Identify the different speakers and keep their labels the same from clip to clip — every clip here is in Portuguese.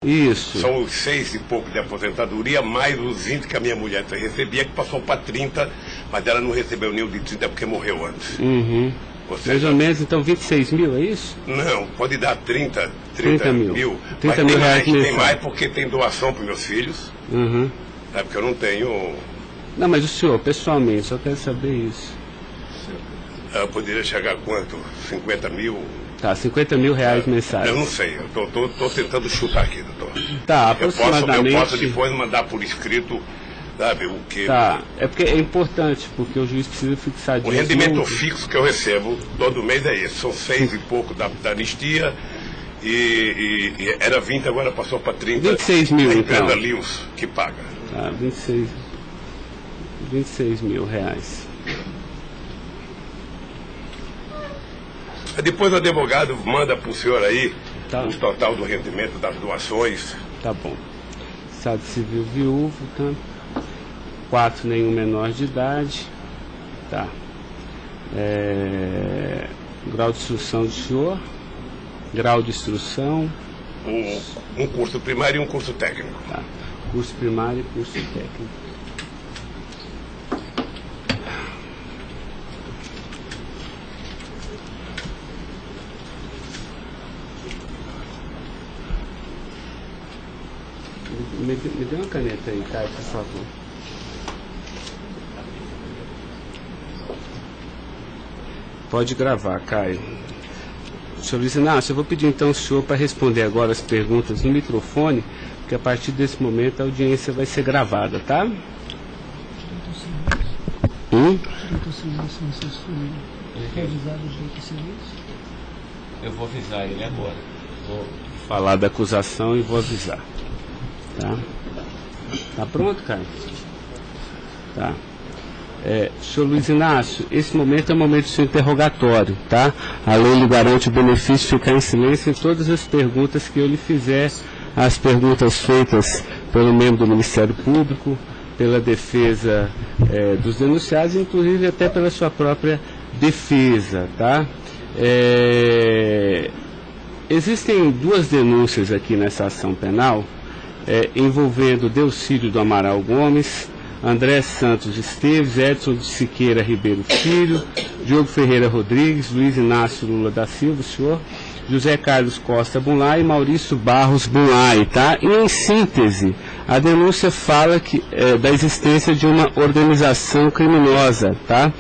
Speaker 1: Isso.
Speaker 2: São os 6 e pouco de aposentadoria, mais os 20 que a minha mulher recebia, que passou para 30, mas ela não recebeu nenhum de 30 porque morreu antes.
Speaker 1: Uhum. Mais ou menos, então, 26 mil, é isso?
Speaker 2: Não, pode dar 30
Speaker 1: mil. 30
Speaker 2: mas
Speaker 1: mil reais
Speaker 2: tem
Speaker 1: mensais.
Speaker 2: mais porque tem doação para meus filhos.
Speaker 1: Uhum.
Speaker 2: É porque eu não tenho...
Speaker 1: Não, mas o senhor, pessoalmente, só quero saber isso.
Speaker 2: Eu poderia chegar a quanto? 50 mil?
Speaker 1: Tá, 50 mil reais mensais.
Speaker 2: Eu não sei, eu tô tentando chutar aqui, doutor.
Speaker 1: Tá, aproximadamente...
Speaker 2: Eu posso depois mandar por escrito, sabe, o que...
Speaker 1: Tá, é porque é importante, porque o juiz precisa fixar disso.
Speaker 2: O rendimento fixo que eu recebo todo mês é esse, são 6 e pouco da anistia e era 20, agora passou para 30.
Speaker 1: 26 mil,
Speaker 2: a
Speaker 1: então.
Speaker 2: empresa Lewis que paga.
Speaker 1: Tá, 26 mil reais.
Speaker 2: Depois o advogado manda para o senhor aí
Speaker 1: Tá.
Speaker 2: o total do rendimento das doações.
Speaker 1: Tá bom. Estado civil viúvo, tá? 4, nenhum menor de idade. Tá. Grau de instrução do senhor. Grau de instrução.
Speaker 2: Um curso primário e um curso técnico.
Speaker 1: Tá. Curso primário e curso técnico. Me dê uma caneta aí, Caio, por favor. Pode gravar, Caio. Senhor Luiz Inácio, eu vou pedir então ao senhor para responder agora as perguntas no microfone, porque a partir desse momento a audiência vai ser gravada, tá? Eu vou avisar ele agora. Vou falar da acusação e vou avisar. Tá? Tá pronto, Caio? Tá. Senhor Luiz Inácio, esse momento é o momento do seu interrogatório, tá? A lei lhe garante o benefício de ficar em silêncio em todas as perguntas que eu lhe fizer, as perguntas feitas pelo membro do Ministério Público, pela defesa dos denunciados, inclusive até pela sua própria defesa, tá? Existem 2 denúncias aqui nessa ação penal, envolvendo Delcídio do Amaral Gomes, André Santos Esteves, Edson de Siqueira Ribeiro Filho, Diogo Ferreira Rodrigues, Luiz Inácio Lula da Silva, o senhor, José Carlos Costa Bunlai e Maurício Barros Bunlai, tá? E em síntese, a denúncia fala da existência de uma organização criminosa, tá?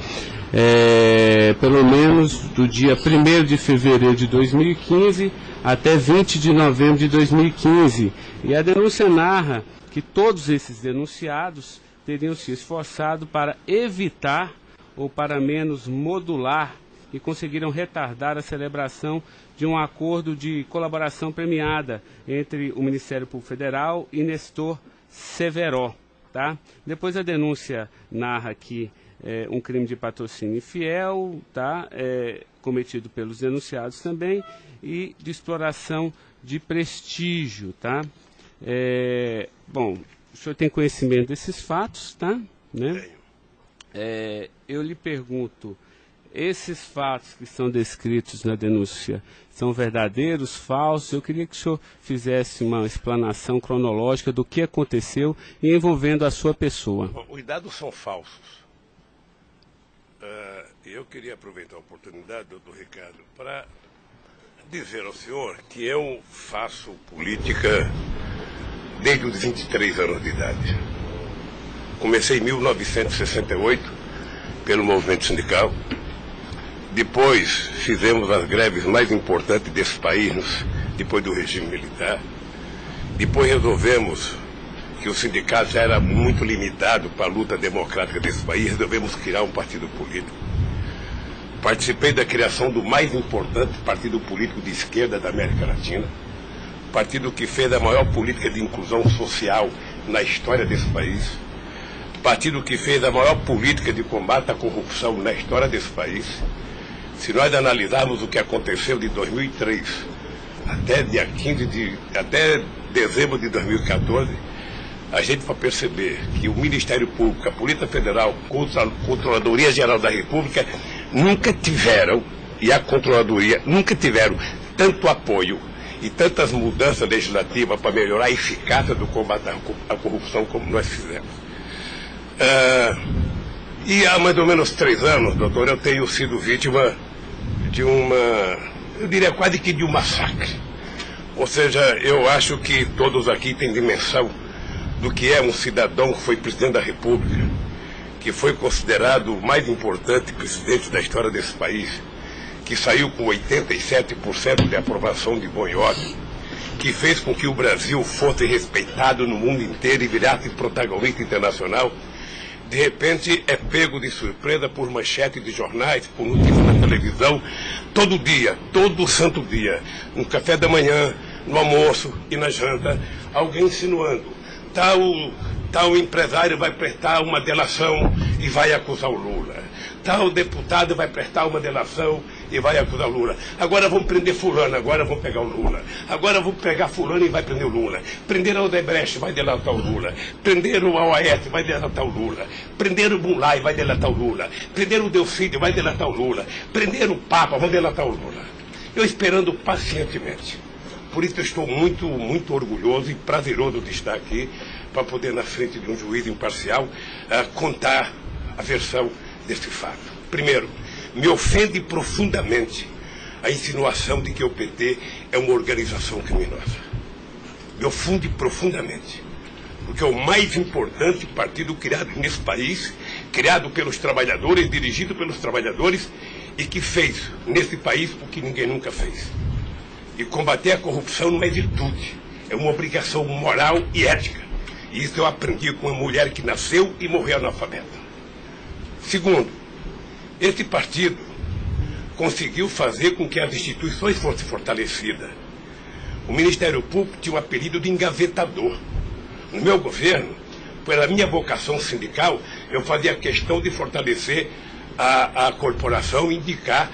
Speaker 1: Pelo menos do dia 1º de fevereiro de 2015 até 20 de novembro de 2015. E a denúncia narra que todos esses denunciados teriam se esforçado para evitar ou para menos modular e conseguiram retardar a celebração de um acordo de colaboração premiada entre o Ministério Público Federal e Nestor Severo, tá? Depois a denúncia narra que um crime de patrocínio infiel, tá? Cometido pelos denunciados também, e de exploração de prestígio, tá? Bom, o senhor tem conhecimento desses fatos, tá? Né? Eu lhe pergunto, esses fatos que são descritos na denúncia são verdadeiros, falsos? Eu queria que o senhor fizesse uma explanação cronológica do que aconteceu e envolvendo a sua pessoa.
Speaker 2: Os dados são falsos. Eu queria aproveitar a oportunidade, doutor Ricardo, para dizer ao senhor que eu faço política desde os 23 anos de idade. Comecei em 1968 pelo movimento sindical. Depois fizemos as greves mais importantes desse país, depois do regime militar. Depois resolvemos que o sindicato já era muito limitado para a luta democrática desse país, resolvemos criar um partido político. Participei da criação do mais importante partido político de esquerda da América Latina, partido que fez a maior política de inclusão social na história desse país, partido que fez a maior política de combate à corrupção na história desse país. Se nós analisarmos o que aconteceu de 2003 até dezembro de 2014, a gente vai perceber que o Ministério Público, a Polícia Federal, a Controladoria Geral da República nunca tiveram, e a Controladoria nunca tiveram tanto apoio e tantas mudanças legislativas para melhorar a eficácia do combate à corrupção como nós fizemos. E há mais ou menos 3 anos, doutor, eu tenho sido vítima de eu diria quase que de um massacre. Ou seja, eu acho que todos aqui têm dimensão do que é um cidadão que foi presidente da República, que foi considerado o mais importante presidente da história desse país, que saiu com 87% de aprovação de bom e ódio, que fez com que o Brasil fosse respeitado no mundo inteiro e virasse protagonista internacional. De repente é pego de surpresa por manchete de jornais, por notícias na televisão, todo dia, todo santo dia, no café da manhã, no almoço e na janta, alguém insinuando, tal empresário vai prestar uma delação e vai acusar o Lula. Tal deputado vai prestar uma delação e vai acusar o Lula. Agora vão prender fulano, agora vão pegar o Lula. Agora vão pegar fulano e vai prender o Lula. Prender o Odebrecht, vai delatar o Lula. Prender o OAS, vai delatar o Lula. Prender o Mulay, vai delatar o Lula. Prender o Delcídio, vai delatar o Lula. Prender o Papa, vão delatar o Lula. Eu esperando pacientemente. Por isso eu estou muito, muito orgulhoso e prazeroso de estar aqui para poder, na frente de um juiz imparcial, contar a versão desse fato. Primeiro, me ofende profundamente a insinuação de que o PT é uma organização criminosa. Me ofende profundamente, porque é o mais importante partido criado nesse país, criado pelos trabalhadores, dirigido pelos trabalhadores, e que fez nesse país o que ninguém nunca fez. E combater a corrupção não é virtude, é uma obrigação moral e ética. E isso eu aprendi com uma mulher que nasceu e morreu analfabeta. Segundo, esse partido conseguiu fazer com que as instituições fossem fortalecidas. O Ministério Público tinha um apelido de engavetador. No meu governo, pela minha vocação sindical, eu fazia questão de fortalecer a corporação e indicar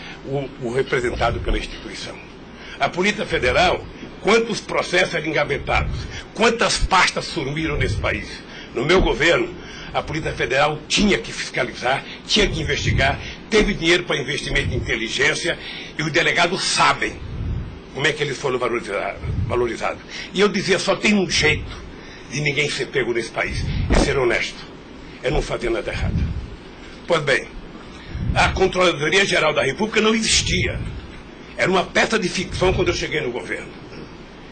Speaker 2: o representado pela instituição. A Polícia Federal, quantos processos eram engavetados, quantas pastas sumiram nesse país. No meu governo, a Polícia Federal tinha que fiscalizar, tinha que investigar, teve dinheiro para investimento em inteligência e os delegados sabem como é que eles foram valorizados. E eu dizia, só tem um jeito de ninguém ser pego nesse país, é ser honesto, é não fazer nada errado. Pois bem, a Controladoria Geral da República não existia. Era uma peça de ficção quando eu cheguei no governo.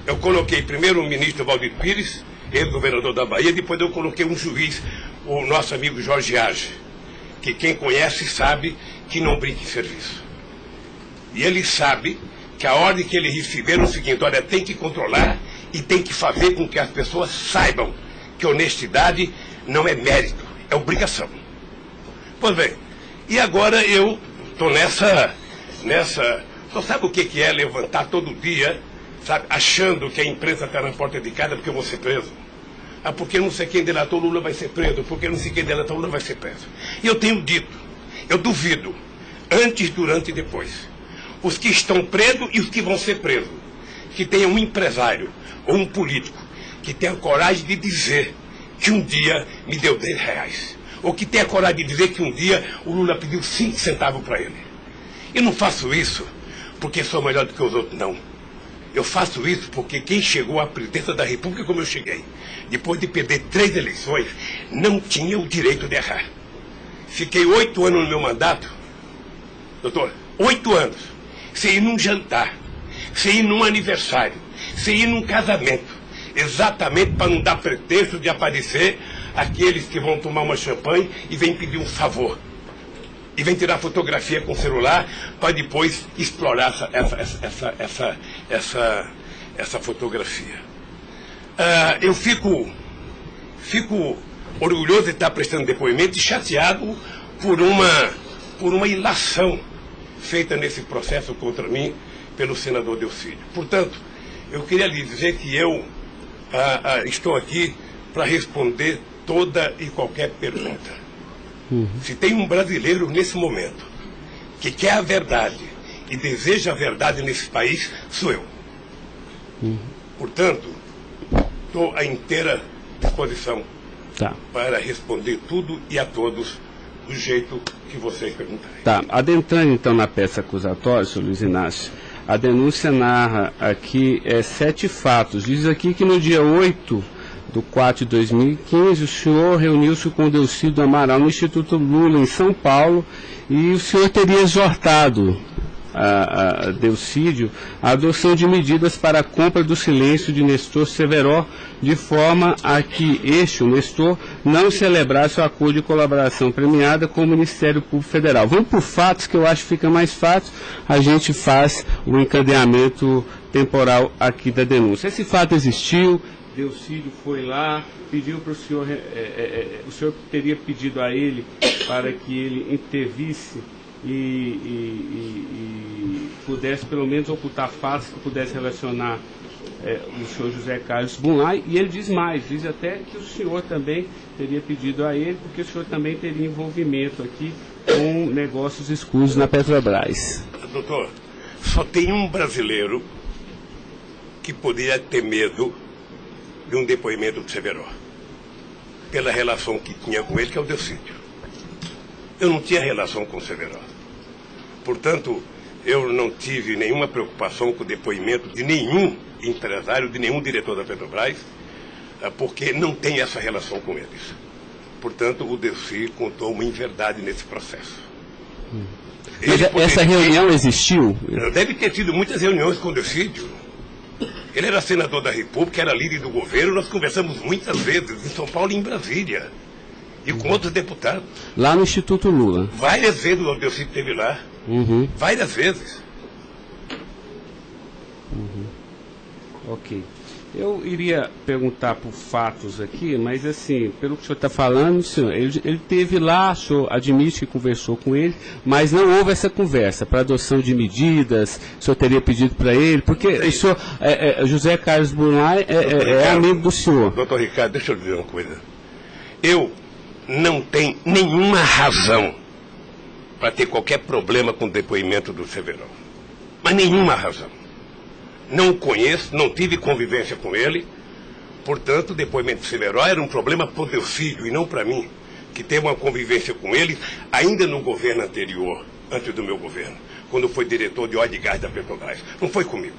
Speaker 2: Eu coloquei primeiro o ministro Valdir Pires, ex-governador da Bahia, depois eu coloquei um juiz, o nosso amigo Jorge Age, que quem conhece sabe que não brinca em serviço. E ele sabe que a ordem que ele recebeu é o seguinte, olha, tem que controlar e tem que fazer com que as pessoas saibam que honestidade não é mérito, é obrigação. Pois bem, e agora eu estou nessa... Você sabe o que é levantar todo dia, sabe, achando que a imprensa está na porta de casa porque eu vou ser preso? Ah, porque não sei quem delatou Lula vai ser preso, porque não sei quem delatou Lula vai ser preso. E eu tenho dito, eu duvido, antes, durante e depois, os que estão presos e os que vão ser presos, que tenha um empresário ou um político que tenha coragem de dizer que um dia me deu R$10, ou que tenha coragem de dizer que um dia o Lula pediu 5 centavos para ele. Eu não faço isso porque sou melhor do que os outros, não. Eu faço isso porque quem chegou à presidência da República como eu cheguei, depois de perder 3 eleições, não tinha o direito de errar. Fiquei 8 anos no meu mandato, doutor, 8 anos, sem ir num jantar, sem ir num aniversário, sem ir num casamento, exatamente para não dar pretexto de aparecer aqueles que vão tomar uma champanhe e vêm pedir um favor. E vem tirar fotografia com o celular para depois explorar essa fotografia. Eu fico orgulhoso de estar prestando depoimento e chateado por uma ilação feita nesse processo contra mim pelo senador Delcídio. Portanto, eu queria lhe dizer que eu estou aqui para responder toda e qualquer pergunta. Se tem um brasileiro nesse momento que quer a verdade e deseja a verdade nesse país, sou eu. Portanto, estou à inteira disposição para responder tudo e a todos do jeito que vocês perguntarem.
Speaker 1: Tá, adentrando então na peça acusatória, senhor Luiz Inácio, A denúncia narra aqui 7 fatos. Diz aqui que no dia 8/4/2015, o senhor reuniu-se com o Delcídio Amaral no Instituto Lula, em São Paulo, e o senhor teria exortado a Delcídio a adoção de medidas para a compra do silêncio de Nestor Severo, de forma a que o Nestor, não celebrasse o acordo de colaboração premiada com o Ministério Público Federal. Vamos por fatos, que eu acho que fica mais fácil, a gente faz o encadeamento temporal aqui da denúncia. Esse fato existiu, Delcídio foi lá, pediu para o senhor, o senhor teria pedido a ele para que ele intervisse e pudesse pelo menos ocultar fatos que pudesse relacionar o senhor José Carlos Bunlai, e ele diz mais, diz até que o senhor também teria pedido a ele, porque o senhor também teria envolvimento aqui com negócios escusos na Petrobras.
Speaker 2: Doutor, só tem um brasileiro que poderia ter medo de um depoimento do Severo, pela relação que tinha com ele, que é o Delcídio. Eu não tinha relação com o Severo. Portanto, eu não tive nenhuma preocupação com o depoimento de nenhum empresário, de nenhum diretor da Petrobras, porque não tem essa relação com eles. Portanto, o Delcy contou uma inverdade nesse processo.
Speaker 1: Mas essa reunião existiu?
Speaker 2: Deve ter tido muitas reuniões com o Delcídio. Ele era senador da República, era líder do governo, nós conversamos muitas vezes em São Paulo e em Brasília. E com outros deputados.
Speaker 1: Lá no Instituto Lula.
Speaker 2: Várias vezes o Delcídio esteve lá. Várias vezes.
Speaker 1: Ok. Eu iria perguntar por fatos aqui, mas assim, pelo que o senhor está falando, senhor, ele teve lá, o senhor admite que conversou com ele, mas não houve essa conversa para adoção de medidas, o senhor teria pedido para ele, porque o senhor, José Carlos Bunlai é amigo do senhor.
Speaker 2: Doutor Ricardo, deixa eu dizer uma coisa. Eu não tenho nenhuma razão para ter qualquer problema com o depoimento do Severo. Mas nenhuma razão. Não o conheço, não tive convivência com ele. Portanto, o depoimento do Severo era um problema para o Delcídio e não para mim, que teve uma convivência com ele ainda no governo anterior, antes do meu governo, quando foi diretor de óleo e gás da Petrobras. Não foi comigo.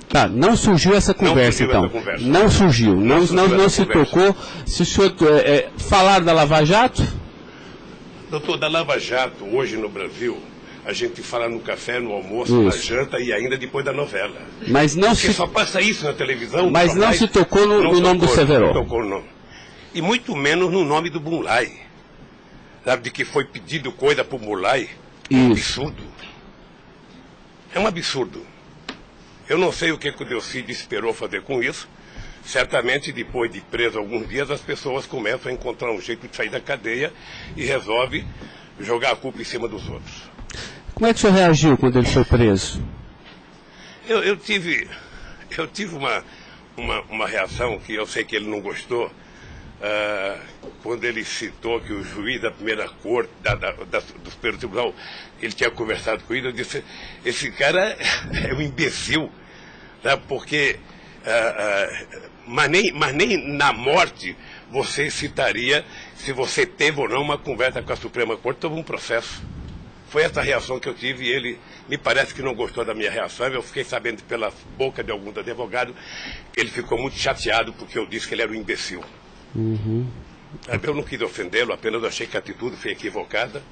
Speaker 1: Tá, não surgiu essa conversa, então. Não surgiu, não se tocou. Se o senhor falar da Lava Jato?
Speaker 2: Doutor, da Lava Jato, hoje no Brasil, a gente fala no café, no almoço, na janta e ainda depois da novela.
Speaker 1: Mas não
Speaker 2: porque só passa isso na televisão.
Speaker 1: Mas não se tocou no nome do Severo.
Speaker 2: Não tocou no nome. E muito menos no nome do Bunlai. Sabe, de que foi pedido coisa para o Bunlai? É um absurdo. É um absurdo. Eu não sei o que o Delcídio esperou fazer com isso. Certamente, depois de preso alguns dias, as pessoas começam a encontrar um jeito de sair da cadeia e resolve jogar a culpa em cima dos outros.
Speaker 1: Como é que o senhor reagiu quando ele foi preso?
Speaker 2: Eu tive uma reação que eu sei que ele não gostou, quando ele citou que o juiz da primeira corte, do Superior Tribunal, ele tinha conversado com ele. Eu disse, esse cara é um imbecil, tá? Porque mas nem na morte você citaria se você teve ou não uma conversa com a Suprema Corte sobre um processo. Foi essa reação que eu tive e ele me parece que não gostou da minha reação. Eu fiquei sabendo pela boca de alguns advogados que ele ficou muito chateado porque eu disse que ele era um imbecil. Eu não quis ofendê-lo, apenas achei que a atitude foi equivocada.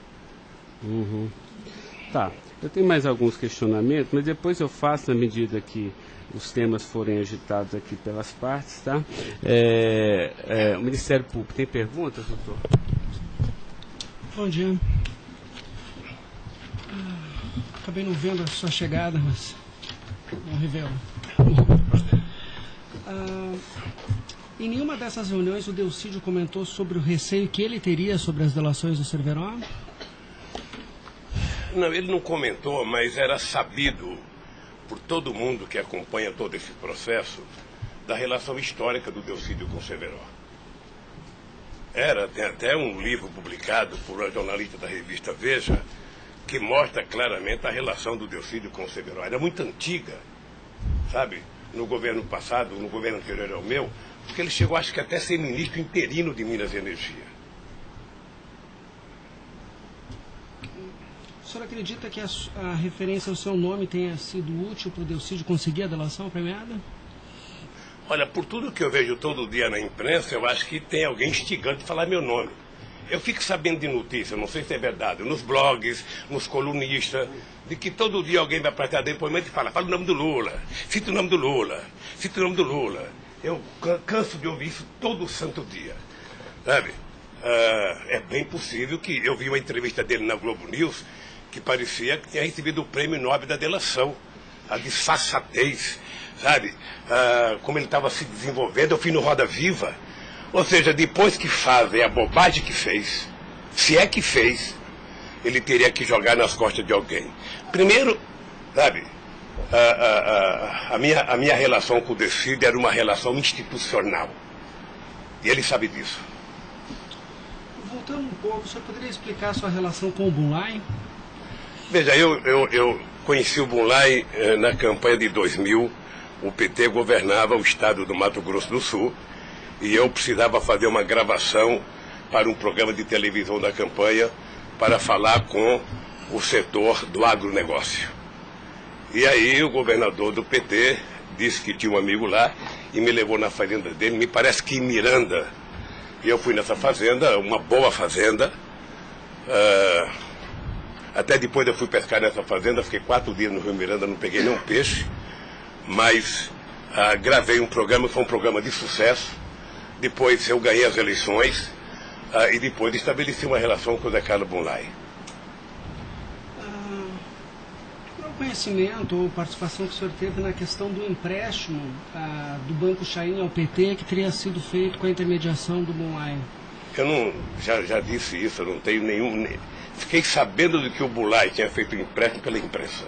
Speaker 1: Tá, eu tenho mais alguns questionamentos, mas depois eu faço na medida que os temas forem agitados aqui pelas partes, tá? O Ministério Público tem perguntas, doutor?
Speaker 3: Bom dia. Acabei não vendo a sua chegada, mas não revelo. Em nenhuma dessas reuniões o Delcídio comentou sobre o receio que ele teria sobre as delações do Severo?
Speaker 2: Não, ele não comentou, mas era sabido por todo mundo que acompanha todo esse processo da relação histórica do Delcídio com o Severo. Tem até um livro publicado por uma jornalista da revista Veja que mostra claramente a relação do Delcídio com o Severo. Era muito antiga, sabe? No governo passado, no governo anterior ao meu, porque ele chegou, acho que até a ser ministro interino de Minas e Energia.
Speaker 3: senhor acredita que a referência ao seu nome tenha sido útil para o Delcídio conseguir a delação premiada?
Speaker 2: Olha, por tudo que eu vejo todo dia na imprensa, eu acho que tem alguém instigando de falar meu nome. Eu fico sabendo de notícias, não sei se é verdade, nos blogs, nos colunistas, de que todo dia alguém vai prestar depoimento e fala o nome do Lula, cita o nome do Lula, cita o nome do Lula. Eu canso de ouvir isso todo santo dia, sabe? É bem possível que eu vi uma entrevista dele na Globo News que parecia que tinha recebido o prêmio Nobel da delação, a disfarçatez, sabe? Como ele estava se desenvolvendo, eu fui no Roda Viva. Ou seja, depois que fazem a bobagem que fez, se é que fez, ele teria que jogar nas costas de alguém. Primeiro, sabe, a minha relação com o Delcídio era uma relação institucional. E ele sabe disso.
Speaker 3: Voltando um pouco, o senhor poderia explicar a sua relação com o Bunlai?
Speaker 2: Veja, eu conheci o Bunlai na campanha de 2000. O PT governava o estado do Mato Grosso do Sul. E eu precisava fazer uma gravação para um programa de televisão da campanha para falar com o setor do agronegócio. E aí o governador do PT disse que tinha um amigo lá e me levou na fazenda dele, me parece que em Miranda. E eu fui nessa fazenda, uma boa fazenda. Até depois eu fui pescar nessa fazenda, fiquei 4 dias no Rio Miranda, não peguei nenhum peixe. Mas gravei um programa, foi um programa de sucesso. Depois eu ganhei as eleições e depois estabeleci uma relação com o Zé Carlos Bunlai.
Speaker 3: Qual o conhecimento ou participação que o senhor teve na questão do empréstimo do Banco Chain ao PT que teria sido feito com a intermediação do Bunlai?
Speaker 2: Eu não, já disse isso, eu não tenho nenhum... Fiquei sabendo de que o Bunlai tinha feito o empréstimo pela imprensa.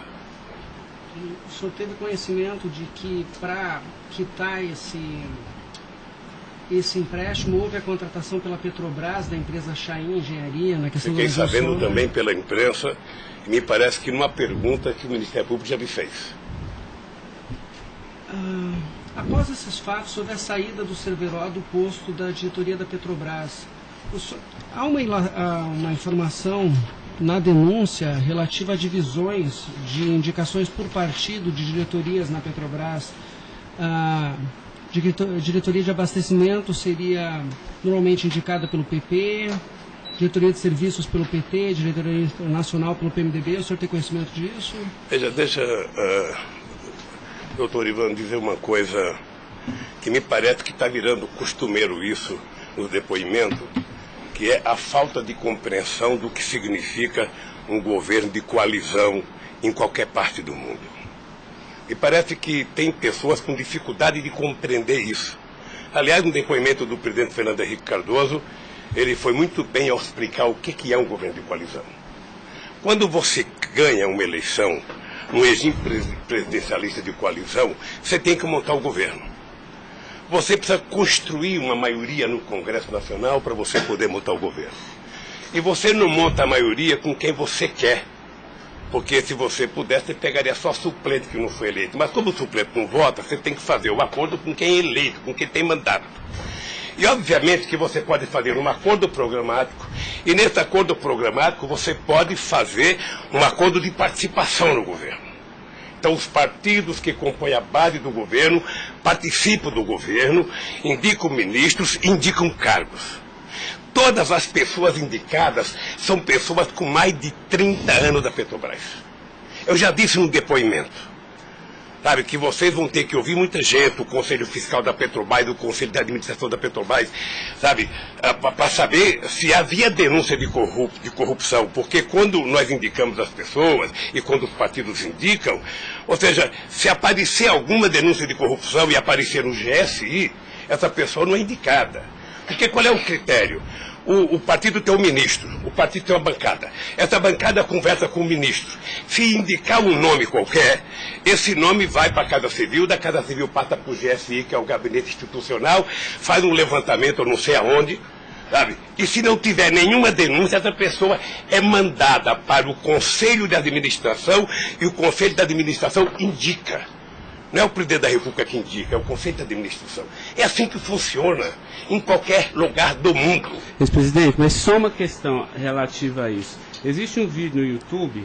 Speaker 3: O senhor teve conhecimento de que para quitar esse empréstimo houve a contratação pela Petrobras da empresa Chain Engenharia na questão
Speaker 2: Fiquei sabendo também pela imprensa e me parece que numa pergunta que o Ministério Público já me fez.
Speaker 3: Após esses fatos sobre a saída do Cerveró do posto da diretoria da Petrobras, há uma informação na denúncia relativa a divisões de indicações por partido de diretorias na Petrobras. Diretoria de abastecimento seria normalmente indicada pelo PP, diretoria de serviços pelo PT, diretoria nacional pelo PMDB. O senhor tem conhecimento disso?
Speaker 2: Veja, deixa, doutor Ivan, dizer uma coisa que me parece que está virando costumeiro isso no depoimento, que é a falta de compreensão do que significa um governo de coalizão em qualquer parte do mundo. E parece que tem pessoas com dificuldade de compreender isso. Aliás, no depoimento do presidente Fernando Henrique Cardoso, ele foi muito bem ao explicar o que é um governo de coalizão. Quando você ganha uma eleição, um regime presidencialista de coalizão, você tem que montar o governo. Você precisa construir uma maioria no Congresso Nacional para você poder montar o governo. E você não monta a maioria com quem você quer. Porque se você pudesse, você pegaria só suplente que não foi eleito. Mas como o suplente não vota, você tem que fazer o acordo com quem é eleito, com quem tem mandato. E obviamente que você pode fazer um acordo programático, e nesse acordo programático você pode fazer um acordo de participação no governo. Então os partidos que compõem a base do governo participam do governo, indicam ministros, indicam cargos. Todas as pessoas indicadas são pessoas com mais de 30 anos da Petrobras. Eu já disse no depoimento, sabe, que vocês vão ter que ouvir muita gente, o Conselho Fiscal da Petrobras, o Conselho de Administração da Petrobras, sabe, para saber se havia denúncia de corrupção, porque quando nós indicamos as pessoas e quando os partidos indicam, ou seja, se aparecer alguma denúncia de corrupção e aparecer no GSI, essa pessoa não é indicada. Porque qual é o critério? O partido tem um ministro, o partido tem uma bancada. Essa bancada conversa com o ministro. Se indicar um nome qualquer, esse nome vai para a Casa Civil, da Casa Civil passa para o GSI, que é o Gabinete Institucional, faz um levantamento, eu não sei aonde, sabe? E se não tiver nenhuma denúncia, essa pessoa é mandada para o Conselho de Administração e o Conselho de Administração indica. Não é o presidente da República que indica, é o Conselho de Administração. É assim que funciona em qualquer lugar do mundo.
Speaker 1: Ex-presidente, mas só uma questão relativa a isso. Existe um vídeo no YouTube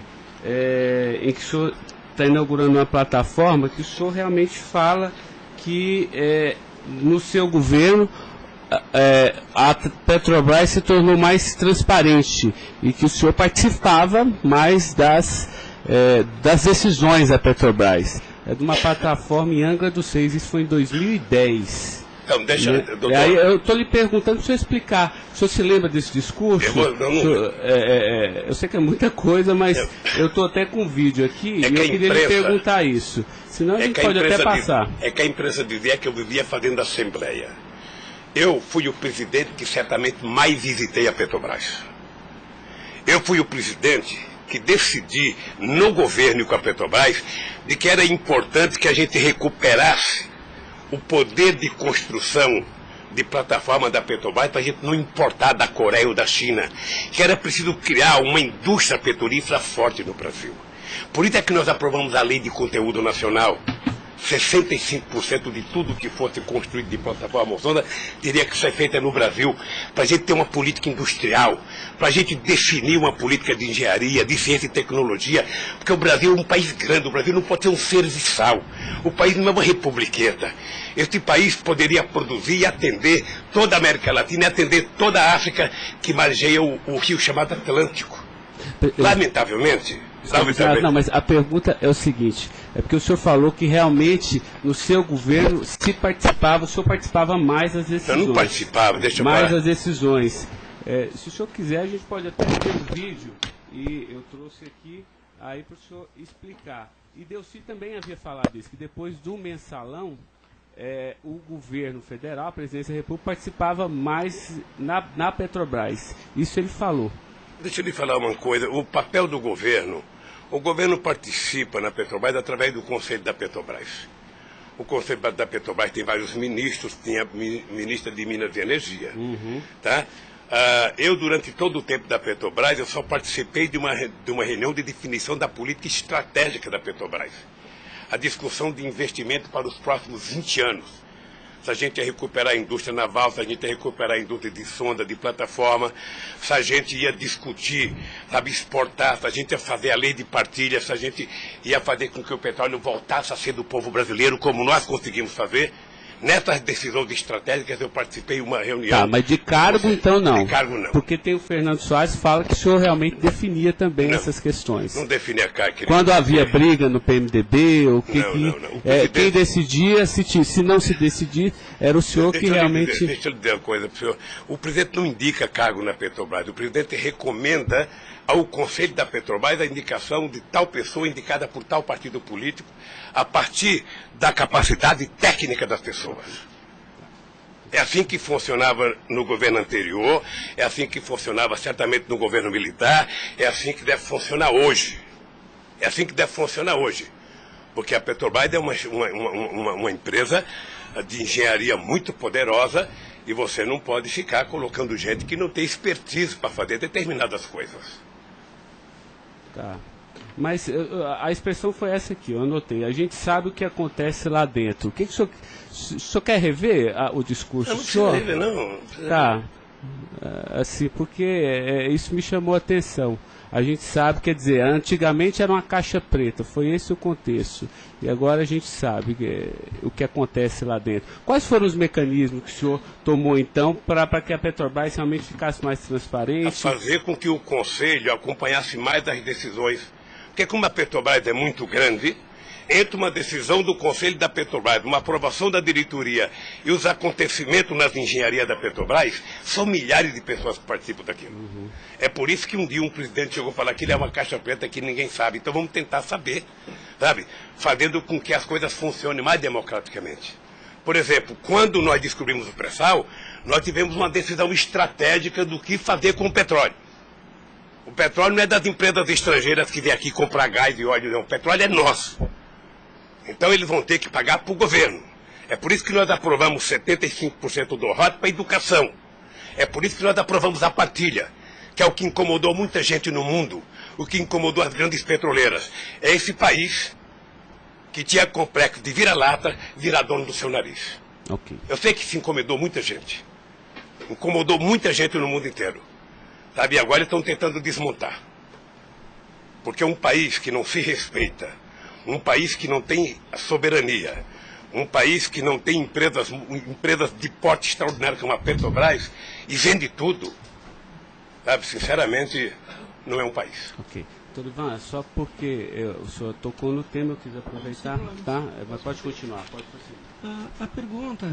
Speaker 1: em que o senhor está inaugurando uma plataforma que o senhor realmente fala que no seu governo a Petrobras se tornou mais transparente e que o senhor participava mais das decisões da Petrobras. É de uma plataforma em Angra dos Reis, isso foi em 2010.
Speaker 2: Então, deixa, doutor.
Speaker 1: Aí eu estou lhe perguntando para o senhor explicar. O senhor se lembra desse discurso? Eu sei que é muita coisa, mas eu estou até com um vídeo aqui e eu queria lhe perguntar isso. Senão a gente pode até passar.
Speaker 2: É que a imprensa dizia que eu vivia fazendo assembleia. Eu fui o presidente que certamente mais visitei a Petrobras. Eu fui o presidente que decidi no governo e com a Petrobras de que era importante que a gente recuperasse o poder de construção de plataforma da Petrobras para a gente não importar da Coreia ou da China, que era preciso criar uma indústria petrolífera forte no Brasil. Por isso é que nós aprovamos a Lei de Conteúdo Nacional. 65% de tudo que fosse construído de plataforma ozona teria que ser feita no Brasil, para a gente ter uma política industrial, para a gente definir uma política de engenharia, de ciência e tecnologia, porque o Brasil é um país grande, o Brasil não pode ser um serviçal, o país não é uma republiqueta. Este país poderia produzir e atender toda a América Latina e atender toda a África que margeia o rio chamado Atlântico. Lamentavelmente.
Speaker 1: Não, mas a pergunta é o seguinte, é porque o senhor falou que realmente no seu governo se participava, o senhor participava mais das decisões.
Speaker 2: Eu não participava, deixa eu
Speaker 1: mais
Speaker 2: falar.
Speaker 1: das decisões. Se o senhor quiser, a gente pode até ter um vídeo, e eu trouxe aqui aí para o senhor explicar. E Delcy também havia falado isso, que depois do mensalão, o governo federal, a presidência da República, participava mais na Petrobras. Isso ele falou.
Speaker 2: Deixa eu lhe falar uma coisa, o papel do governo, o governo participa na Petrobras através do Conselho da Petrobras. O Conselho da Petrobras tem vários ministros, tem a ministra de Minas e Energia. Tá? Eu, durante todo o tempo da Petrobras, eu só participei de uma reunião de definição da política estratégica da Petrobras. A discussão de investimento para os próximos 20 anos. Se a gente ia recuperar a indústria naval, se a gente ia recuperar a indústria de sonda, de plataforma, se a gente ia discutir, sabe, exportar, se a gente ia fazer a lei de partilha, se a gente ia fazer com que o petróleo voltasse a ser do povo brasileiro, como nós conseguimos fazer. Nessas decisões estratégicas eu participei de uma reunião.
Speaker 1: Tá, mas de cargo então não.
Speaker 2: De cargo não.
Speaker 1: Porque tem o Fernando Soares que fala que o senhor realmente definia também essas questões.
Speaker 2: Não definia cargo.
Speaker 1: Quando havia briga no PMDB, ou quem decidia, se não se decidir, era o senhor que realmente...
Speaker 2: Deixa eu lhe dizer uma coisa para o senhor. O presidente não indica cargo na Petrobras. O presidente recomenda ao Conselho da Petrobras a indicação de tal pessoa indicada por tal partido político a partir da capacidade técnica das pessoas. É assim que funcionava no governo anterior, é assim que funcionava certamente no governo militar, é assim que deve funcionar hoje. É assim que deve funcionar hoje. Porque a Petrobras é uma empresa de engenharia muito poderosa e você não pode ficar colocando gente que não tem expertise para fazer determinadas coisas.
Speaker 1: Tá. Mas a expressão foi essa aqui, eu anotei. A gente sabe o que acontece lá dentro. O que o senhor quer rever o discurso?
Speaker 2: Eu não preciso rever, não.
Speaker 1: Tá. Assim, porque isso me chamou a atenção. A gente sabe, quer dizer, antigamente era uma caixa preta, foi esse o contexto. E agora a gente sabe o que acontece lá dentro. Quais foram os mecanismos que o senhor tomou, então, para que a Petrobras realmente ficasse mais transparente?
Speaker 2: A fazer com que o Conselho acompanhasse mais as decisões. Porque como a Petrobras é muito grande, entre uma decisão do Conselho da Petrobras, uma aprovação da diretoria e os acontecimentos nas engenharias da Petrobras, são milhares de pessoas que participam daquilo. É por isso que um dia um presidente chegou a falar que ele é uma caixa preta que ninguém sabe. Então vamos tentar saber, sabe? Fazendo com que as coisas funcionem mais democraticamente. Por exemplo, quando nós descobrimos o pré-sal, nós tivemos uma decisão estratégica do que fazer com o petróleo. O petróleo não é das empresas estrangeiras que vêm aqui comprar gás e óleo, não. O petróleo é nosso. Então eles vão ter que pagar para o governo. É por isso que nós aprovamos 75% do ROT para a educação. É por isso que nós aprovamos a partilha, que é o que incomodou muita gente no mundo, o que incomodou as grandes petroleiras. É esse país que tinha complexo de vira-lata, virar dono do seu nariz.
Speaker 1: Okay.
Speaker 2: Eu sei que isso incomodou muita gente. Incomodou muita gente no mundo inteiro. Sabe, e agora estão tentando desmontar. Porque um país que não se respeita, um país que não tem soberania, um país que não tem empresas de porte extraordinário como a Petrobras e vende tudo, sabe, sinceramente, não é um país.
Speaker 1: Ok. Doutor Ivan, só porque o senhor tocou no tema, eu quis aproveitar, tá? Mas pode continuar, pode prosseguir.
Speaker 3: A pergunta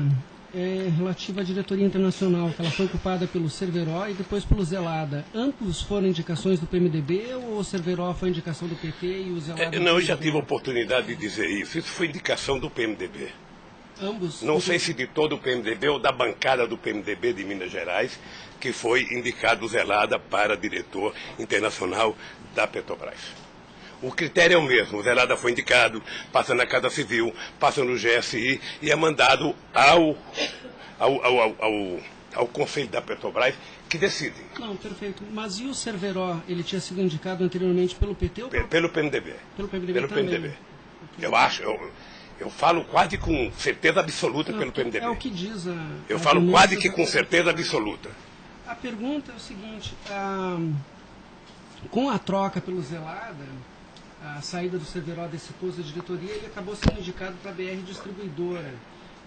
Speaker 3: é relativa à diretoria internacional, que ela foi ocupada pelo Cerveró e depois pelo Zelada. Ambos foram indicações do PMDB ou o Cerveró foi indicação do PT e o Zelada...
Speaker 2: Não, eu já tive a oportunidade de dizer isso. Isso foi indicação do PMDB.
Speaker 3: Ambos?
Speaker 2: Não sei se de todo o PMDB ou da bancada do PMDB de Minas Gerais, que foi indicado o Zelada para diretor internacional da Petrobras. O critério é o mesmo. O Zelada foi indicado, passa na Casa Civil, passa no GSI e é mandado ao Conselho da Petrobras, que decide.
Speaker 3: Não, perfeito. Mas e o Cerveró? Ele tinha sido indicado anteriormente pelo PT ou
Speaker 2: pelo PMDB?
Speaker 3: Pelo PMDB
Speaker 2: pelo
Speaker 3: também.
Speaker 2: PMDB. Eu acho, eu falo quase com certeza absoluta pelo PMDB.
Speaker 3: É o que diz
Speaker 2: eu falo quase que com certeza absoluta.
Speaker 3: A pergunta é o seguinte, com a troca pelo Zelada, a saída do Cerveró desse posto de diretoria, ele acabou sendo indicado para a BR Distribuidora.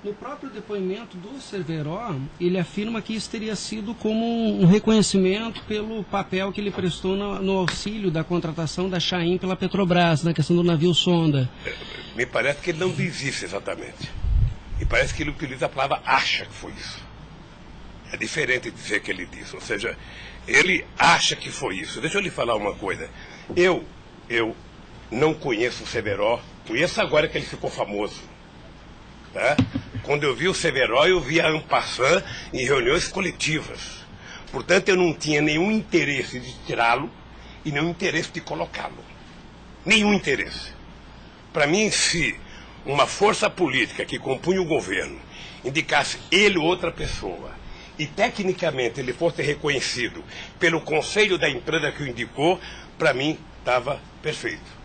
Speaker 3: No próprio depoimento do Cerveró, ele afirma que isso teria sido como um reconhecimento pelo papel que ele prestou no auxílio da contratação da Chain pela Petrobras, na questão do navio sonda.
Speaker 2: Me parece que ele não diz isso exatamente. Me parece que ele utiliza a palavra acha que foi isso. É diferente de dizer que ele disse. Ou seja, ele acha que foi isso. Deixa eu lhe falar uma coisa. Eu não conheço o Cerveró. Conheço agora que ele ficou famoso. Tá? Quando eu vi o Cerveró, eu vi a en passant em reuniões coletivas. Portanto, eu não tinha nenhum interesse de tirá-lo e nenhum interesse de colocá-lo. Nenhum interesse. Para mim, se uma força política que compunha o governo indicasse ele ou outra pessoa e tecnicamente ele fosse reconhecido pelo conselho da empresa que o indicou, para mim estava perfeito.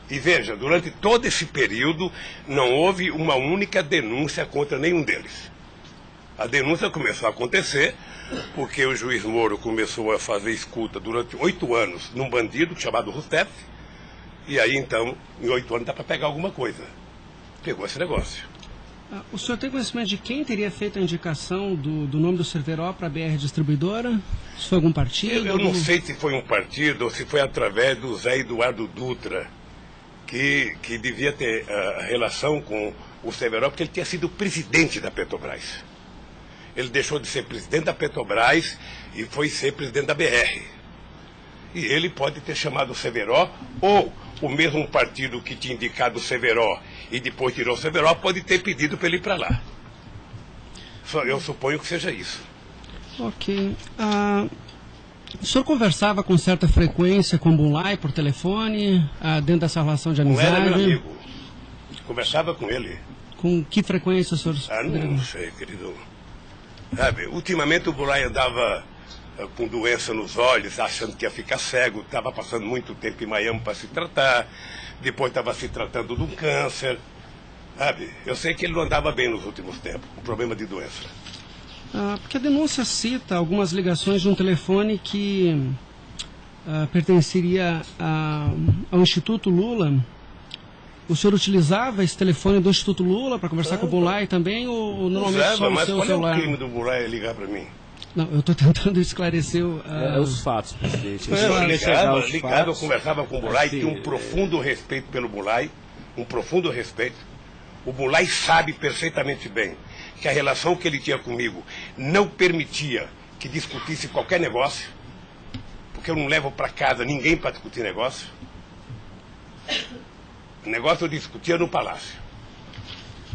Speaker 2: E veja, durante todo esse período não houve uma única denúncia contra nenhum deles. A denúncia começou a acontecer porque o juiz Moro começou a fazer escuta durante 8 anos num bandido chamado Rousseff, e aí então, em 8 anos dá para pegar alguma coisa. Pegou esse negócio.
Speaker 3: O senhor tem conhecimento de quem teria feito a indicação do nome do Cerveró para a BR Distribuidora? Se foi algum partido?
Speaker 2: Eu não sei se foi um partido ou se foi através do Zé Eduardo Dutra, que devia ter relação com o Cerveró, porque ele tinha sido presidente da Petrobras. Ele deixou de ser presidente da Petrobras e foi ser presidente da BR. E ele pode ter chamado o Cerveró, ou o mesmo partido que tinha indicado o Cerveró e depois tirou o Cerveró pode ter pedido para ele ir para lá. Eu suponho que seja isso.
Speaker 3: Ok. O senhor conversava com certa frequência com o Bulay por telefone, dentro dessa relação de amizade?
Speaker 2: Não era meu amigo. Conversava com ele.
Speaker 3: Com que frequência o senhor...
Speaker 2: Não sei, querido. Sabe, ultimamente o Bulay andava com doença nos olhos, achando que ia ficar cego, estava passando muito tempo em Miami para se tratar, depois estava se tratando de um câncer. Sabe, eu sei que ele não andava bem nos últimos tempos, com problema de doença.
Speaker 3: Porque a denúncia cita algumas ligações de um telefone que pertenceria ao Instituto Lula. O senhor utilizava esse telefone do Instituto Lula para conversar com o Bulay também, ou normalmente só o seu celular?
Speaker 2: Mas qual é o crime do Bulay ligar para mim?
Speaker 3: Não, eu estou tentando esclarecer
Speaker 1: os fatos, presidente.
Speaker 2: Eu conversava com o Bulay, tinha um profundo respeito pelo Bulay, um profundo respeito. O Bulay sabe perfeitamente bem que a relação que ele tinha comigo não permitia que discutisse qualquer negócio, porque eu não levo para casa ninguém para discutir negócio. O negócio eu discutia no palácio.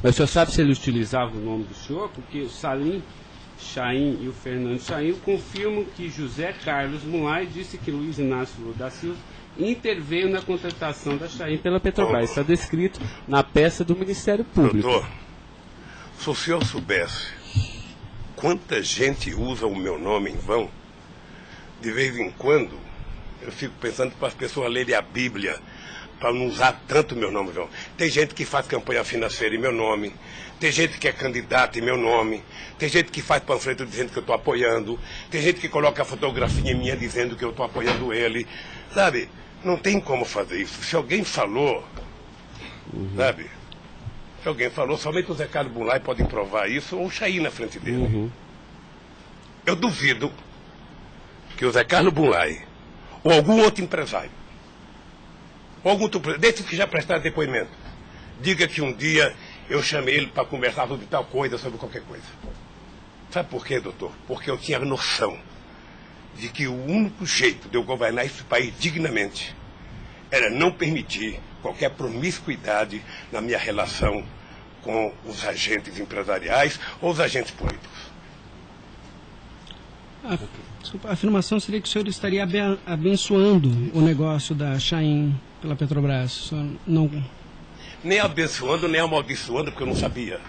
Speaker 1: Mas o senhor sabe se ele utilizava o nome do senhor? Porque o Salim Chain e o Fernando Chain confirmam que José Carlos Mulay disse que Luiz Inácio Lula da Silva interveio na contratação da Chain pela Petrobras. Está descrito na peça do Ministério Público.
Speaker 2: Doutor, se o senhor soubesse quanta gente usa o meu nome em vão, de vez em quando eu fico pensando para as pessoas lerem a Bíblia, para não usar tanto meu nome. Não. Tem gente que faz campanha financeira em meu nome, tem gente que é candidato em meu nome, tem gente que faz panfleto dizendo que eu estou apoiando, tem gente que coloca a fotografia minha dizendo que eu estou apoiando ele, sabe? Não tem como fazer isso. Se alguém falou, sabe? Se alguém falou, somente o Zé Carlos Bunlai pode provar isso, ou o Chaim na frente dele. Eu duvido que o Zé Carlos Bunlai, ou algum outro empresário, ou algum outro, desses que já prestaram depoimento, diga que um dia eu chamei ele para conversar sobre tal coisa, sobre qualquer coisa. Sabe por quê, doutor? Porque eu tinha noção de que o único jeito de eu governar esse país dignamente era não permitir qualquer promiscuidade na minha relação com os agentes empresariais ou os agentes políticos.
Speaker 3: Desculpa, a afirmação seria que o senhor estaria abençoando o negócio da Chaim pela Petrobras. O senhor não...
Speaker 2: Nem abençoando, nem amaldiçoando, porque eu não sabia.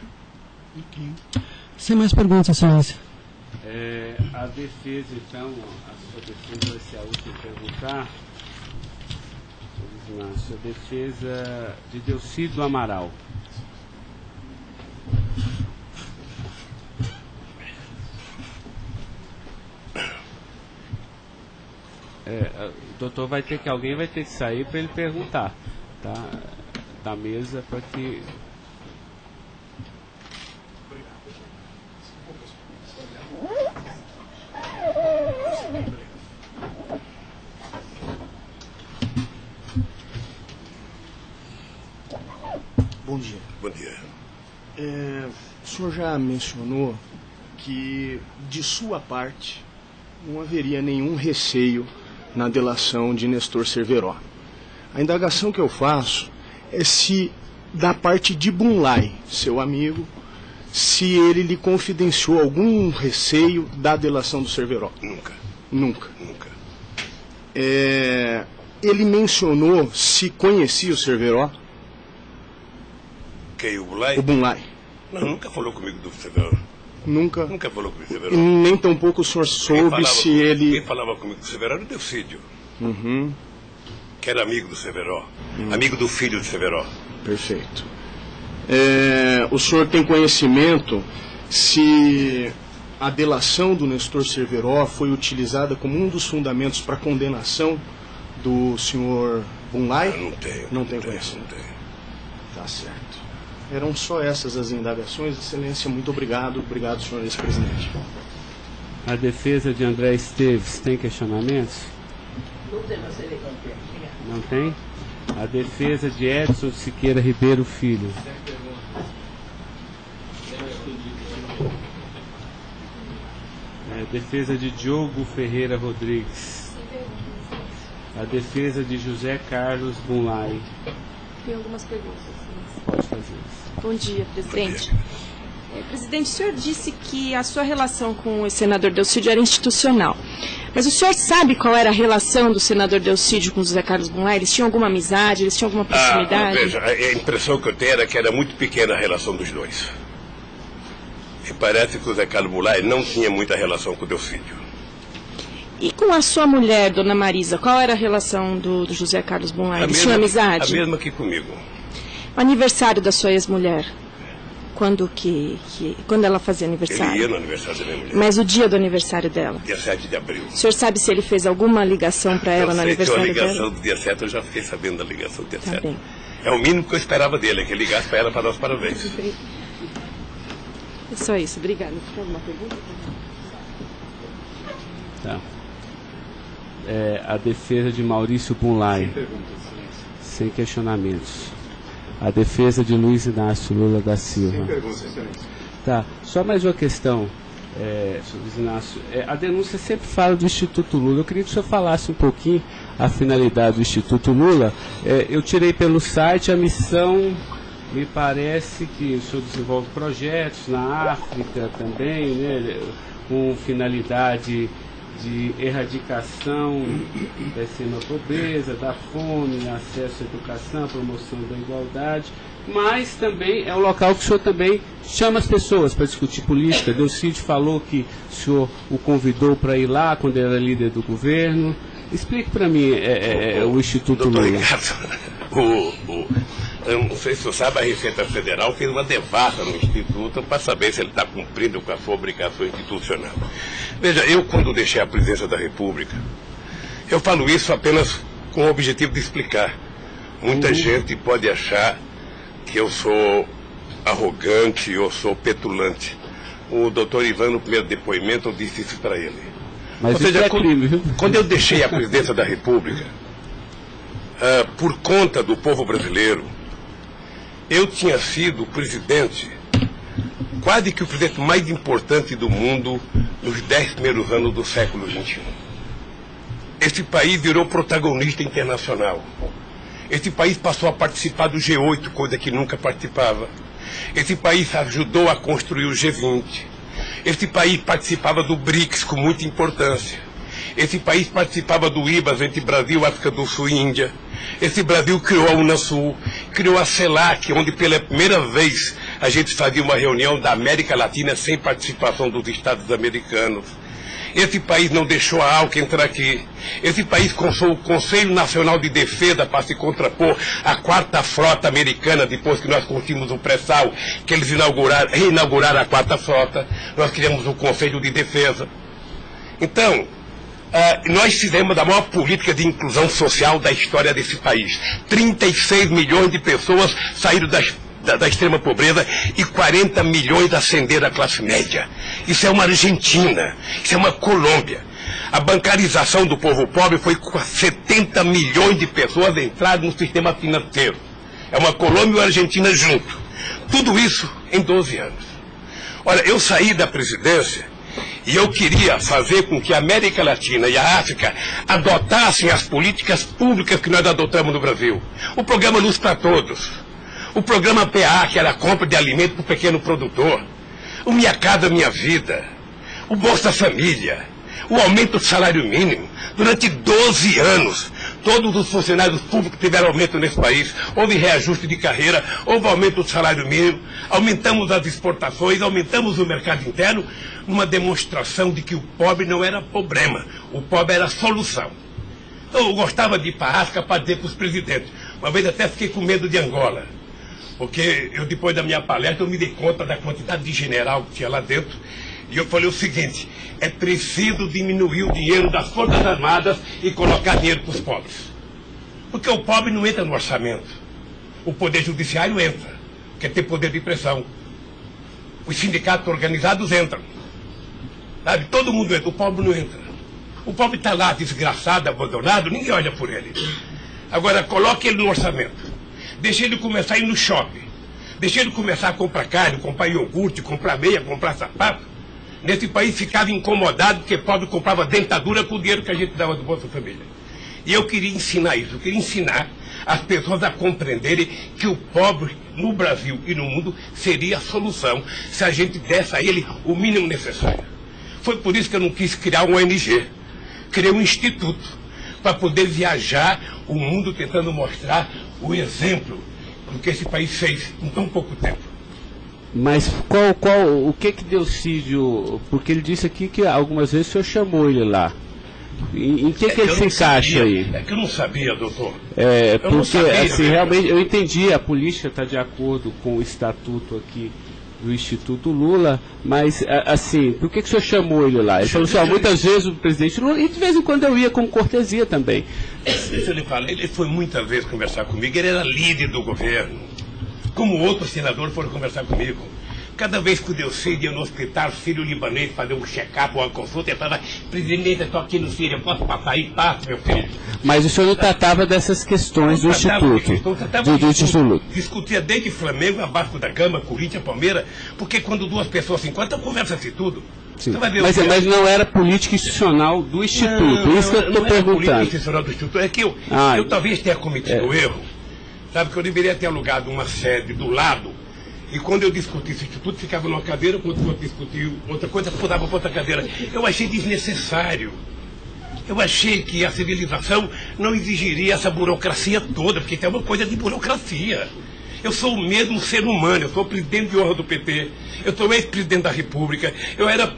Speaker 3: Sem mais perguntas, excelência.
Speaker 1: A defesa, então, a sua defesa vai ser a última a perguntar. A sua defesa de Delcídio Amaral. Doutor, alguém vai ter que sair para ele perguntar, tá? Da mesa para que...
Speaker 4: Bom dia.
Speaker 2: Bom dia.
Speaker 4: O senhor já mencionou que, de sua parte, não haveria nenhum receio na delação de Nestor Cerveró. A indagação que eu faço é se, da parte de Bunlai, seu amigo, se ele lhe confidenciou algum receio da delação do Cerveró.
Speaker 2: Nunca.
Speaker 4: Nunca.
Speaker 2: Nunca.
Speaker 4: Ele mencionou se conhecia o Cerveró?
Speaker 2: Quem, o Bunlai?
Speaker 4: O Bunlai.
Speaker 2: Não, nunca falou comigo do Cerveró.
Speaker 4: Nunca?
Speaker 2: Nunca falou comigo do Cerveró.
Speaker 4: E nem tampouco o senhor soube se ele...
Speaker 2: Quem falava comigo do Cerveró era o Delcídio. Que era amigo do Cerveró. Amigo do filho do Cerveró.
Speaker 4: Perfeito. O senhor tem conhecimento se a delação do Nestor Cerveró foi utilizada como um dos fundamentos para a condenação do senhor Bunlai?
Speaker 2: Não tenho.
Speaker 4: Não tem conhecimento.
Speaker 2: Não tenho.
Speaker 4: Tá certo. Eram só essas as indagações. Excelência, muito obrigado. Obrigado, senhor ex-presidente.
Speaker 1: A defesa de André Esteves tem questionamentos? Não tem? A defesa de Edson Siqueira Ribeiro Filho. A defesa de Diogo Ferreira Rodrigues. A defesa de José Carlos Bunlai.
Speaker 5: Tem algumas perguntas.
Speaker 1: Pode fazer isso.
Speaker 5: Bom dia, presidente. Presidente, o senhor disse que a sua relação com o senador Delcídio era institucional. Mas o senhor sabe qual era a relação do senador Delcídio com o José Carlos Bunlai? Eles tinham alguma amizade? Eles tinham alguma proximidade?
Speaker 2: Veja, a impressão que eu tenho era que era muito pequena a relação dos dois. E parece que o José Carlos Bunlai não tinha muita relação com o Delcídio.
Speaker 5: E com a sua mulher, dona Marisa, qual era a relação do José Carlos Bunlai? Eles tinham amizade?
Speaker 2: A mesma que comigo.
Speaker 5: O aniversário da sua ex-mulher? Quando ela fazia aniversário?
Speaker 2: Ele ia no aniversário da minha mulher.
Speaker 5: Mas o dia do aniversário dela?
Speaker 2: Dia 7 de abril.
Speaker 5: O senhor sabe se ele fez alguma ligação para ela no aniversário dela?
Speaker 2: A ligação do dia 7, eu já fiquei sabendo da ligação do dia 7.
Speaker 5: Bem.
Speaker 2: É o mínimo que eu esperava dele, que ele ligasse para ela para dar os parabéns.
Speaker 5: É só isso, obrigada. Tem alguma pergunta?
Speaker 1: Tá. A defesa de Maurício Bunlai. Sem questionamentos. A defesa de Luiz Inácio Lula da Silva.
Speaker 4: Sem perguntas, excelência.
Speaker 1: Tá. Só mais uma questão, Luiz Inácio. A denúncia sempre fala do Instituto Lula. Eu queria que o senhor falasse um pouquinho a finalidade do Instituto Lula. Eu tirei pelo site a missão. Me parece que o senhor desenvolve projetos na África também, né, com finalidade de erradicação da extrema pobreza, da fome, acesso à educação, promoção da igualdade, mas também é um local que o senhor também chama as pessoas para discutir política. Delcídio falou que o senhor o convidou para ir lá quando ele era líder do governo. Explique para mim o Instituto Lula.
Speaker 2: Eu não sei se você sabe, a Receita Federal fez uma devassa no Instituto para saber se ele está cumprindo com a sua obrigação institucional. Veja, eu quando deixei a presidência da República, eu falo isso apenas com o objetivo de explicar. Muita gente pode achar que eu sou arrogante, eu sou petulante. O doutor Ivan, no primeiro depoimento, eu disse isso para ele.
Speaker 1: Mas
Speaker 2: ou seja,
Speaker 1: crime, viu?
Speaker 2: quando eu deixei a presidência da República, por conta do povo brasileiro, eu tinha sido presidente, quase que o presidente mais importante do mundo nos 10 primeiros anos do século XXI. Esse país virou protagonista internacional. Esse país passou a participar do G8, coisa que nunca participava. Esse país ajudou a construir o G20. Esse país participava do BRICS com muita importância. Esse país participava do IBAS entre Brasil, África do Sul e Índia. Esse Brasil criou a Unasul, criou a CELAC, onde pela primeira vez a gente fazia uma reunião da América Latina sem participação dos Estados americanos. Esse país não deixou a ALCA entrar aqui. Esse país construiu o Conselho Nacional de Defesa para se contrapor à 4ª Frota Americana, depois que nós conseguimos o pré-sal, que eles reinauguraram a 4ª Frota. Nós criamos o Conselho de Defesa. Então, nós fizemos a maior política de inclusão social da história desse país. 36 milhões de pessoas saíram da extrema pobreza e 40 milhões ascenderam à classe média. Isso é uma Argentina, isso é uma Colômbia. A bancarização do povo pobre foi com 70 milhões de pessoas entraram no sistema financeiro. É uma Colômbia e uma Argentina junto. Tudo isso em 12 anos. Olha, eu saí da presidência e eu queria fazer com que a América Latina e a África adotassem as políticas públicas que nós adotamos no Brasil. O programa Luz para Todos. O programa PA, que era a compra de alimento para o pequeno produtor. O Minha Casa Minha Vida. O Bolsa Família. O aumento do salário mínimo. Durante 12 anos, todos os funcionários públicos tiveram aumento nesse país. Houve reajuste de carreira, houve aumento do salário mínimo. Aumentamos as exportações, aumentamos o mercado interno, numa demonstração de que o pobre não era problema. O pobre era a solução. Eu gostava de ir para a África para dizer para os presidentes. Uma vez até fiquei com medo de Angola. Porque eu, depois da minha palestra, eu me dei conta da quantidade de general que tinha lá dentro. E eu falei o seguinte, é preciso diminuir o dinheiro das Forças Armadas e colocar dinheiro para os pobres. Porque o pobre não entra no orçamento. O Poder Judiciário entra, quer ter poder de pressão. Os sindicatos organizados entram. Sabe? Todo mundo entra, o pobre não entra. O pobre está lá desgraçado, abandonado, ninguém olha por ele. Agora, coloque ele no orçamento. Deixa ele começar a ir no shopping. Deixa ele começar a comprar carne, comprar iogurte, comprar meia, comprar sapato. Nesse país ficava incomodado porque pobre comprava dentadura com o dinheiro que a gente dava do Bolsa Família. E eu queria ensinar isso. Eu queria ensinar as pessoas a compreenderem que o pobre no Brasil e no mundo seria a solução se a gente desse a ele o mínimo necessário. Foi por isso que eu não quis criar uma ONG. Criei um instituto para poder viajar o mundo tentando mostrar o exemplo do que esse país fez em tão pouco tempo.
Speaker 1: Mas o que Delcídio, porque ele disse aqui que algumas vezes o senhor chamou ele lá. Em que ele se encaixa aí?
Speaker 2: É que eu não sabia, doutor.
Speaker 1: Porque assim, realmente eu entendi, a política está de acordo com o estatuto aqui do Instituto Lula, mas assim, por que o senhor chamou ele lá? Ele falou assim, muitas vezes o presidente Lula, e de vez em quando eu ia com cortesia também.
Speaker 2: Deixa eu lhe falar, ele foi muitas vezes conversar comigo, ele era líder do governo, como outros senadores foram conversar comigo. Cada vez que o Delcídio ia no hospital, filho libanês, fazer um check-up ou uma consulta, ele falava, presidente, eu estou aqui no Síria, posso passar aí? Passa, meu filho.
Speaker 1: Mas o senhor não tratava dessas questões do Instituto?
Speaker 2: Discutia desde Flamengo, a Vasco da Gama, Corinthians, Palmeiras, porque quando duas pessoas se encontram, conversa-se tudo.
Speaker 1: Mas não era política institucional do Instituto, isso que eu estou perguntando. Política
Speaker 2: institucional do Instituto, é que eu talvez tenha cometido o erro, sabe, que eu deveria ter alugado uma sede do lado. E quando eu discuti esse instituto, ficava numa cadeira, quando eu discutia outra coisa, mudava para outra cadeira. Eu achei desnecessário. Eu achei que a civilização não exigiria essa burocracia toda, porque tem uma coisa de burocracia. Eu sou o mesmo ser humano, eu sou presidente de honra do PT, eu sou ex-presidente da República, eu era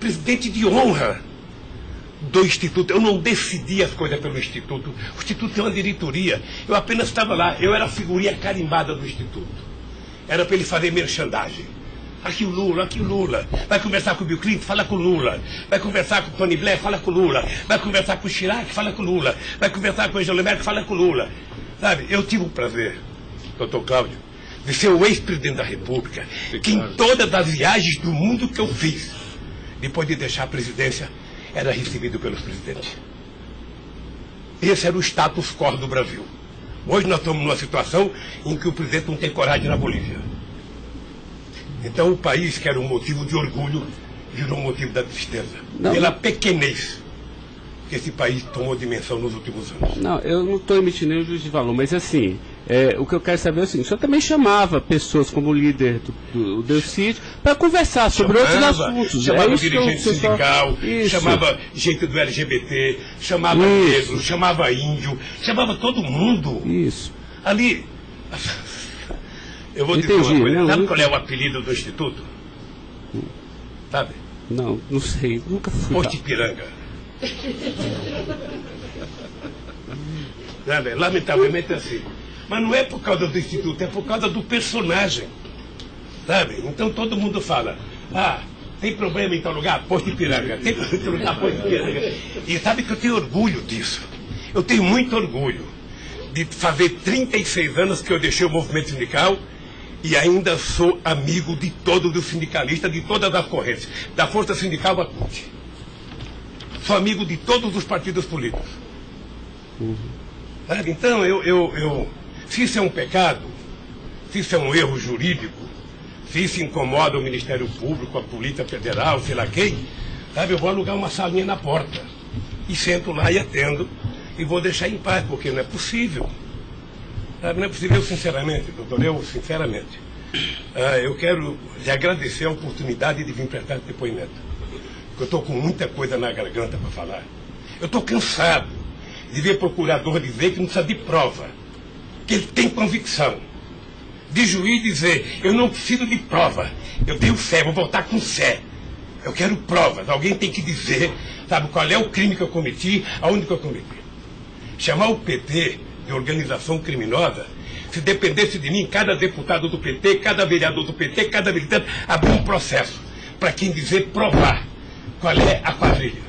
Speaker 2: presidente de honra do Instituto. Eu não decidi as coisas pelo Instituto. O Instituto é uma diretoria. Eu apenas estava lá, eu era a figurinha carimbada do Instituto. Era para ele fazer merchandising. Aqui o Lula. Vai conversar com o Bill Clinton, fala com o Lula. Vai conversar com o Tony Blair, fala com o Lula. Vai conversar com o Chirac, fala com o Lula. Vai conversar com o Angela Merkel, fala com o Lula. Sabe, eu tive o prazer, doutor Cláudio, de ser o ex-presidente da República, que em todas as viagens do mundo que eu fiz, depois de deixar a presidência, era recebido pelos presidentes. Esse era o status quo do Brasil. Hoje nós estamos numa situação em que o presidente não tem coragem na Bolívia. Então o país, que era um motivo de orgulho, virou um motivo da tristeza. Pela pequenez que esse país tomou dimensão nos últimos anos.
Speaker 1: Não, eu não estou emitindo nenhum juízo de valor, mas assim, o que eu quero saber é o seguinte: o senhor também chamava pessoas como o líder do Delcídio para conversar sobre outros assuntos.
Speaker 2: Chamava dirigente sindical, chamava gente do LGBT, chamava negro, chamava índio, chamava todo mundo.
Speaker 1: Isso.
Speaker 2: Ali, eu vou dizer uma coisa, sabe qual é o apelido do Instituto? Sabe?
Speaker 1: Não sei, nunca fui.
Speaker 2: Posto Ipiranga. Lamentavelmente é assim. Mas não é por causa do Instituto, é por causa do personagem. Sabe? Então todo mundo fala, tem problema em tal lugar? Posto Ipiranga. Tem problema em tal lugar? Posto Ipiranga. E sabe que eu tenho orgulho disso. Eu tenho muito orgulho de fazer 36 anos que eu deixei o movimento sindical e ainda sou amigo de todos os sindicalistas, de todas as correntes, da Força Sindical à CUT. Sou amigo de todos os partidos políticos. Então, se isso é um pecado, se isso é um erro jurídico, se isso incomoda o Ministério Público, a Polícia Federal, sei lá quem, eu vou alugar uma salinha na porta e sento lá e atendo e vou deixar em paz, porque não é possível. Não é possível, sinceramente, doutor, sinceramente, eu quero lhe agradecer a oportunidade de vir prestar esse depoimento. Porque eu estou com muita coisa na garganta para falar. Eu estou cansado de ver procurador dizer que não precisa de prova, que ele tem convicção. De juiz dizer, eu não preciso de prova, eu tenho fé, vou voltar com fé. Eu quero provas, alguém tem que dizer, qual é o crime que eu cometi, aonde que eu cometi. Chamar o PT de organização criminosa, se dependesse de mim, cada deputado do PT, cada vereador do PT, cada militante, abrir um processo para quem dizer, provar qual é a quadrilha.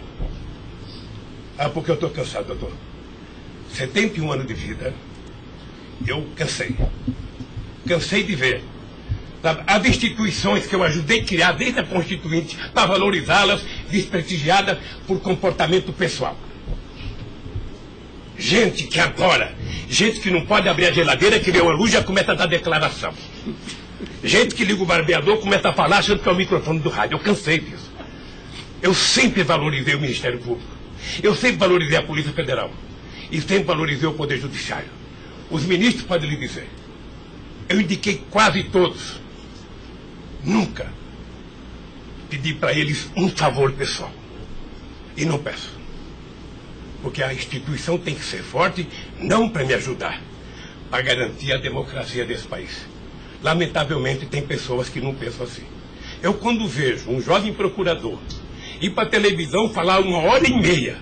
Speaker 2: Porque eu estou cansado, doutor. 71 anos de vida, eu cansei. Cansei de ver as instituições que eu ajudei a criar desde a Constituinte para valorizá-las, desprestigiadas por comportamento pessoal. Gente que agora, gente que não pode abrir a geladeira, que vê uma luz já começa a dar declaração. Gente que liga o barbeador, começa a falar achando que é o microfone do rádio. Eu cansei disso. Eu sempre valorizei o Ministério Público. Eu sempre valorizei a Polícia Federal. E sempre valorizei o Poder Judiciário. Os ministros podem lhe dizer. Eu indiquei quase todos. Nunca pedi para eles um favor pessoal. E não peço. Porque a instituição tem que ser forte, não para me ajudar, para garantir a democracia desse país. Lamentavelmente, tem pessoas que não pensam assim. Eu, quando vejo um jovem procurador ir para a televisão falar 1h30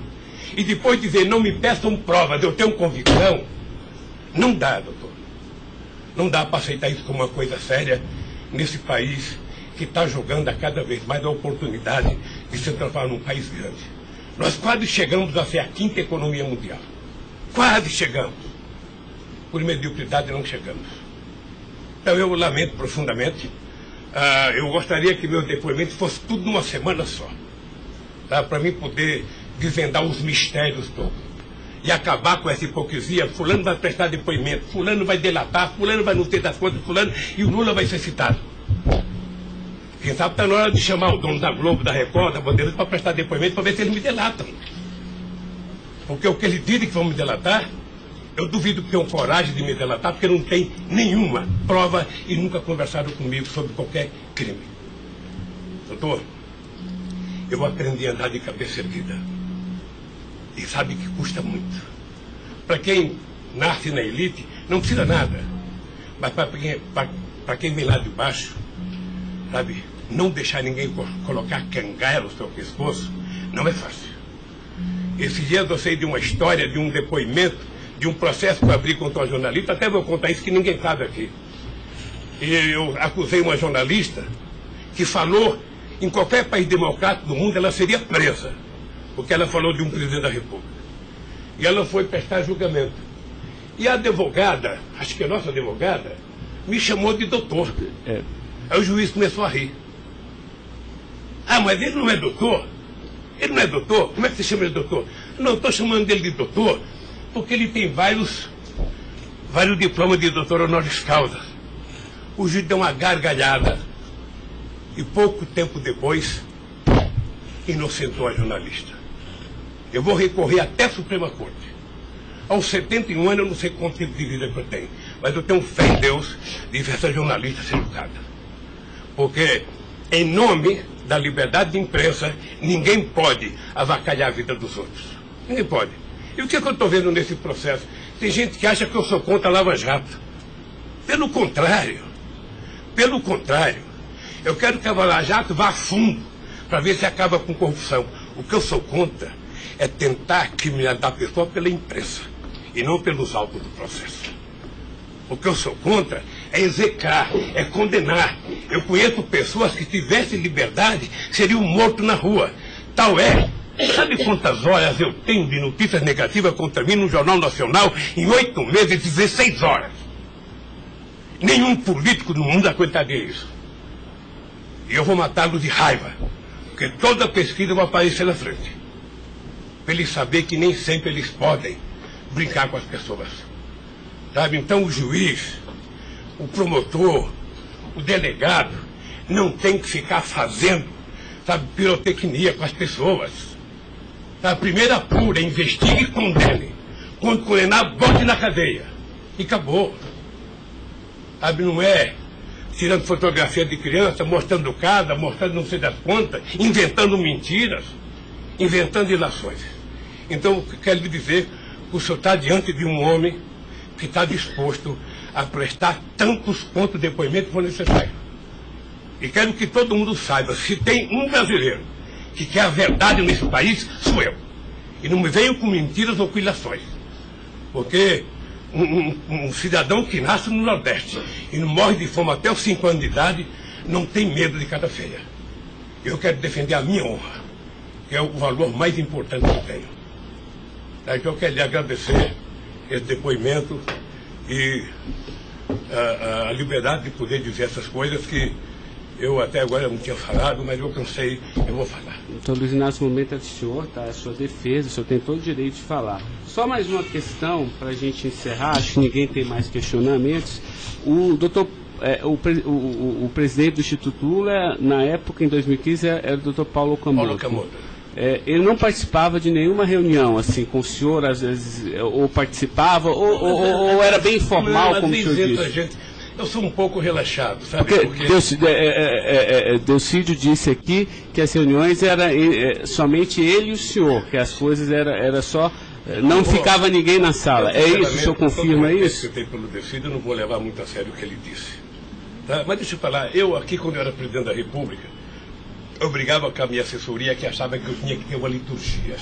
Speaker 2: e depois dizer, não me peçam provas, eu tenho convicção, não dá, doutor. Não dá para aceitar isso como uma coisa séria nesse país que está jogando a cada vez mais a oportunidade de se transformar num país grande. Nós quase chegamos a ser a 5ª economia mundial. Quase chegamos. Por mediocridade não chegamos. Então eu lamento profundamente. Eu gostaria que meu depoimento fosse tudo numa semana só. Para mim poder desvendar os mistérios todos. E acabar com essa hipocrisia. Fulano vai prestar depoimento, fulano vai delatar, fulano vai não ter das contas, fulano, e o Lula vai ser citado. Quem sabe está na hora de chamar o dono da Globo, da Record, da Bandeirantes para prestar depoimento para ver se eles me delatam. Porque o que eles dizem que vão me delatar, eu duvido que tenham coragem de me delatar, porque não tem nenhuma prova e nunca conversaram comigo sobre qualquer crime. Doutor, eu aprendi a andar de cabeça erguida. E sabe que custa muito. Para quem nasce na elite, não precisa nada. Mas para quem vem lá de baixo, sabe, não deixar ninguém colocar cangaia no seu pescoço, não é fácil. Esses dias eu sei de uma história, de um depoimento, de um processo que eu abri contra uma jornalista, até vou contar isso que ninguém sabe aqui. E eu acusei uma jornalista que falou em qualquer país democrático do mundo, ela seria presa, porque ela falou de um presidente da República. E ela foi prestar julgamento. E a advogada, acho que a nossa advogada, me chamou de doutor. Aí o juiz começou a rir. Ah, mas ele não é doutor? Ele não é doutor? Como é que você chama ele de doutor? Não, estou chamando ele de doutor porque ele tem vários diplomas de doutor honoris causa. O juiz deu uma gargalhada e pouco tempo depois inocentou a jornalista. Eu vou recorrer até a Suprema Corte. Aos 71 anos eu não sei quanto tempo de vida que eu tenho, mas eu tenho fé em Deus de ver essa jornalista ser educada. Porque, em nome da liberdade de imprensa, ninguém pode avacalhar a vida dos outros. Ninguém pode. E o que eu estou vendo nesse processo? Tem gente que acha que eu sou contra a Lava Jato. Pelo contrário, eu quero que a Lava Jato vá a fundo para ver se acaba com corrupção. O que eu sou contra é tentar criminalizar a pessoa pela imprensa e não pelos autos do processo. O que eu sou contra é execrar, é condenar. Eu conheço pessoas que, se tivessem liberdade, seriam mortos na rua. Tal é. Sabe quantas horas eu tenho de notícias negativas contra mim no Jornal Nacional em 8 meses, 16 horas? Nenhum político no mundo aguentaria isso. E eu vou matá-lo de raiva, porque toda pesquisa vai aparecer na frente. Para eles saberem que nem sempre eles podem brincar com as pessoas. Sabe? Então o juiz, o promotor, o delegado, não tem que ficar fazendo, sabe, pirotecnia com as pessoas. A primeira apura, investigue e condene. Quando condenar, bote na cadeia. E acabou. Sabe, não é tirando fotografia de criança, mostrando casa, mostrando não sei das quantas, inventando mentiras, inventando ilações. Então, eu quero lhe dizer que o senhor está diante de um homem que está disposto a prestar tantos quanto depoimentos for necessário. E quero que todo mundo saiba, se tem um brasileiro que quer a verdade nesse país, sou eu. E não me venham com mentiras ou com ilações. Porque um cidadão que nasce no Nordeste e não morre de fome até os 5 anos de idade, não tem medo de cara feia. Eu quero defender a minha honra, que é o valor mais importante que eu tenho. Então eu quero lhe agradecer esse depoimento e a liberdade de poder dizer essas coisas que eu até agora não tinha falado, mas eu cansei, eu vou falar.
Speaker 1: Doutor Luiz Inácio, o momento é do senhor, tá? A sua defesa, o senhor tem todo o direito de falar. Só mais uma questão para a gente encerrar, acho que ninguém tem mais questionamentos. O presidente do Instituto Lula, na época, em 2015, era o doutor Paulo Camoto. Ele não participava de nenhuma reunião, assim, com o senhor, às vezes, ou participava, ou era bem informal, como o senhor disse?
Speaker 2: Eu sou um pouco relaxado, sabe? Porque
Speaker 1: Delcídio disse aqui que as reuniões eram somente ele e o senhor, que as coisas era só... Não ficava ninguém na sala. É isso? O senhor confirma isso?
Speaker 2: Eu tenho pelo Delcídio, eu não vou levar muito a sério o que ele disse. Tá? Mas deixa eu falar, eu aqui, quando eu era presidente da República, eu brigava com a minha assessoria que achava que eu tinha que ter uma liturgia.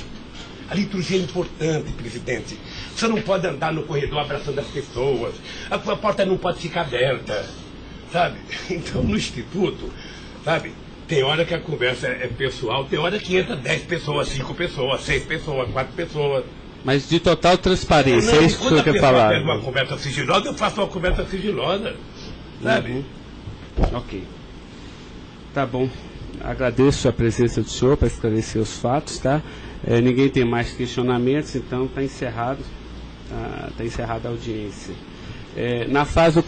Speaker 2: A liturgia é importante, presidente. Você não pode andar no corredor abraçando as pessoas. A porta não pode ficar aberta, sabe? Então, no Instituto, sabe, tem hora que a conversa é pessoal, tem hora que entra 10 pessoas, 5 pessoas, 6 pessoas, 4 pessoas.
Speaker 1: Mas de total transparência, é isso que o senhor quer falar?
Speaker 2: Quando a pessoa pede uma conversa sigilosa, eu faço uma conversa sigilosa, sabe?
Speaker 1: Ok. Tá bom. Agradeço a presença do senhor para esclarecer os fatos, tá? Ninguém tem mais questionamentos, então está encerrado a audiência. Na fase do